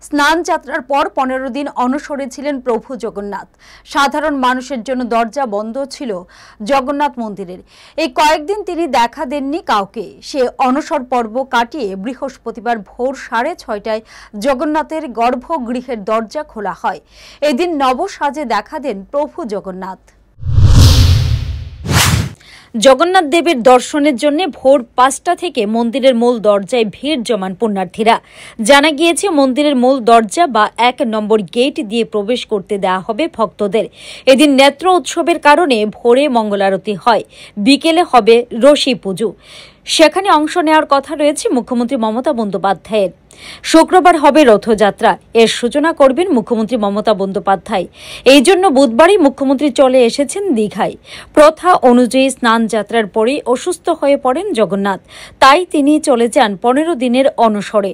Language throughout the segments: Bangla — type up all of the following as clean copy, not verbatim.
স্নান যাত্রার পর 15 দিন অনশরে ছিলেন প্রভু জগন্নাথ। সাধারণ মানুষের জন্য দরজা বন্ধ ছিল জগন্নাথ মন্দিরের। এই কয়েকদিন তিনি দেখা দেননি কাউকে। সে অনশর পর্ব কাটিয়ে বৃহস্পতিবার ভোর 6:30টায় জগন্নাথের গর্ভগৃহের দরজা খোলা হয়। এদিন নবসাজে দেখা দেন প্রভু জগন্নাথ। জগন্নাথ দেবের দর্শনের জন্য ভোর 5টা থেকে মন্দিরের মূল দরজায় ভিড় জমান পুণ্যার্থীরা। জানা গিয়েছে, মন্দিরের মূল দরজা বা 1 নম্বর গেট দিয়ে প্রবেশ করতে দেওয়া হবে ভক্তদের। এদিন নেত্র উৎসবের কারণে ভোরে মঙ্গলারতি হয়, বিকেলে হবে রশি পুজো। সেখানে অংশ নেওয়ার কথা রয়েছে মুখ্যমন্ত্রী মমতা বন্দ্যোপাধ্যায়ের। শুক্রবার হবে রথযাত্রা, এর সূচনা করবেন মুখ্যমন্ত্রী মমতা বন্দ্যোপাধ্যায়। এই জন্য বুধবারই মুখ্যমন্ত্রী চলে এসেছেন দীঘায়। প্রথা অনুযায়ী স্নান যাত্রার পরে অসুস্থ হয়ে পড়েন জগন্নাথ, তাই তিনি চলে যান 15 দিনের অনশরে।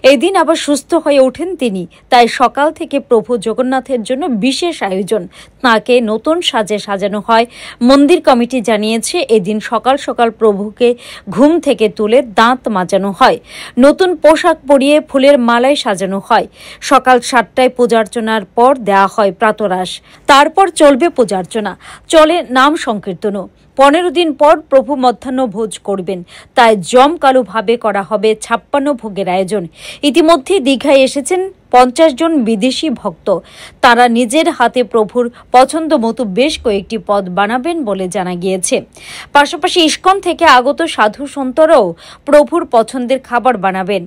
এই দিন আবার সুস্থ হয়ে ওঠেন তিনি, তাই সকাল থেকে প্রভু জগন্নাথের জন্য বিশেষ আয়োজন। তাঁকে নতুন সাজে সাজানো হয়। মন্দির কমিটি জানিয়েছে, এদিন সকাল সকাল প্রভুকে ঘুম থেকে তুলে দাঁত মাজানো হয়, নতুন পোশাক পরিয়ে ফুলের মালায় সাজানো হয়। সকাল 7টায় পূজার্চনার পর দেওয়া হয় প্রাতরাশ, তারপর চলবে পূজার্চনা, চলে নাম সংকীর্তনও। 15 দিন পর প্রভু মধ্যাহ্ন ভোজ করবেন, তাই জমকালোভাবে করা হবে 56 ভোগের আয়োজন। ইতিমধ্যে দীঘায় এসেছেন 50 জন বিদেশি ভক্ত। তারা নিজের হাতে প্রভুর পছন্দ মতো বেশ কয়েকটি পদ বানাবেন বলে জানা গিয়েছে। পাশাপাশি ইস্কন থেকে আগত সাধু সন্তরাও প্রভুর পছন্দের খাবার বানাবেন।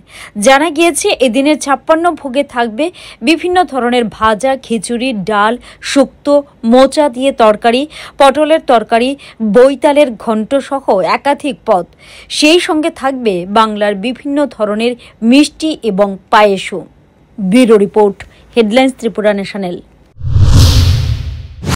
জানা গিয়েছে, এদিনের 56 ভোগে থাকবে বিভিন্ন ধরনের ভাজা, খিচুড়ি, ডাল, শুক্তো, মোচা দিয়ে তরকারি, পটলের তরকারি, বৈতালের ঘণ্ট সহ একাধিক পদ। সেই সঙ্গে থাকবে বাংলার বিভিন্ন ধরনের মিষ্টি এবং পায়েসও। Bureau report, headlines Tripura national.